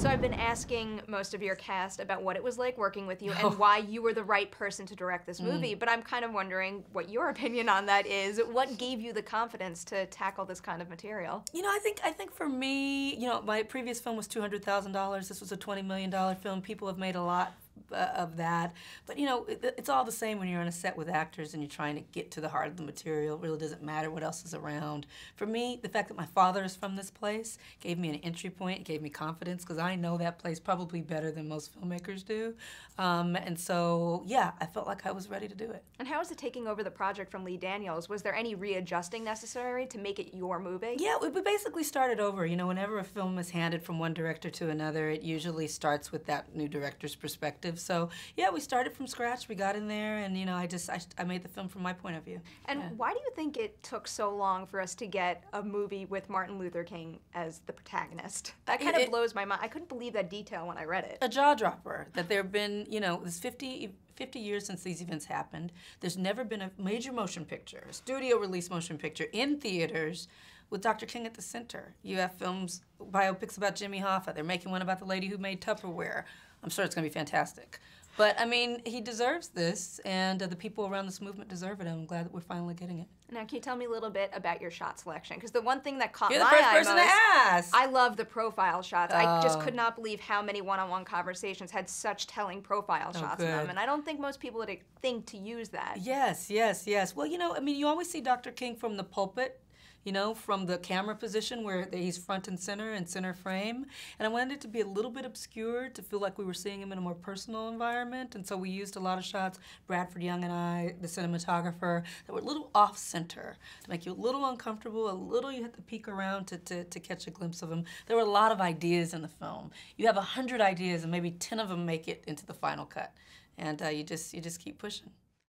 So I've been asking most of your cast about what it was like working with you and why you were the right person to direct this movie, but I'm kind of wondering what your opinion on that is. What gave you the confidence to tackle this kind of material? You know, I think for me, you know, my previous film was $200,000. This was a $20 million film. People have made a lot of that. But, you know, it's all the same when you're on a set with actors and you're trying to get to the heart of the material. It really doesn't matter what else is around. For me, the fact that my father is from this place gave me an entry point. It gave me confidence because I know that place probably better than most filmmakers do. And so, yeah, I felt like I was ready to do it. And how was it taking over the project from Lee Daniels? Was there any readjusting necessary to make it your movie? Yeah, we basically started over. You know, whenever a film is handed from one director to another, it usually starts with that new director's perspective. So, yeah, we started from scratch. We got in there, and, you know, I made the film from my point of view. And yeah. Why do you think it took so long for us to get a movie with Martin Luther King as the protagonist? That kind of blows my mind. I couldn't believe that detail when I read it. A jaw-dropper, that there have been, you know, it's 50 years since these events happened. There's never been a major motion picture, a studio release motion picture in theaters with Dr. King at the center. You have films, biopics about Jimmy Hoffa. They're making one about the lady who made Tupperware. I'm sure it's going to be fantastic. But, I mean, he deserves this, and the people around this movement deserve it, and I'm glad that we're finally getting it. Now, can you tell me a little bit about your shot selection? Because the one thing that caught You're my the first eye person most, to ask. I love the profile shots. I just could not believe how many one-on-one conversations had such telling profile shots in them, and I don't think most people would think to use that. Yes, yes, yes. Well, you know, I mean, you always see Dr. King from the pulpit, you know, from the camera position where he's front and center frame. And I wanted it to be a little bit obscured to feel like we were seeing him in a more personal environment. And so we used a lot of shots, Bradford Young and I, the cinematographer, that were a little off-center to make you a little uncomfortable, a little you had to peek around to catch a glimpse of him. There were a lot of ideas in the film. You have 100 ideas and maybe 10 of them make it into the final cut. And you just keep pushing.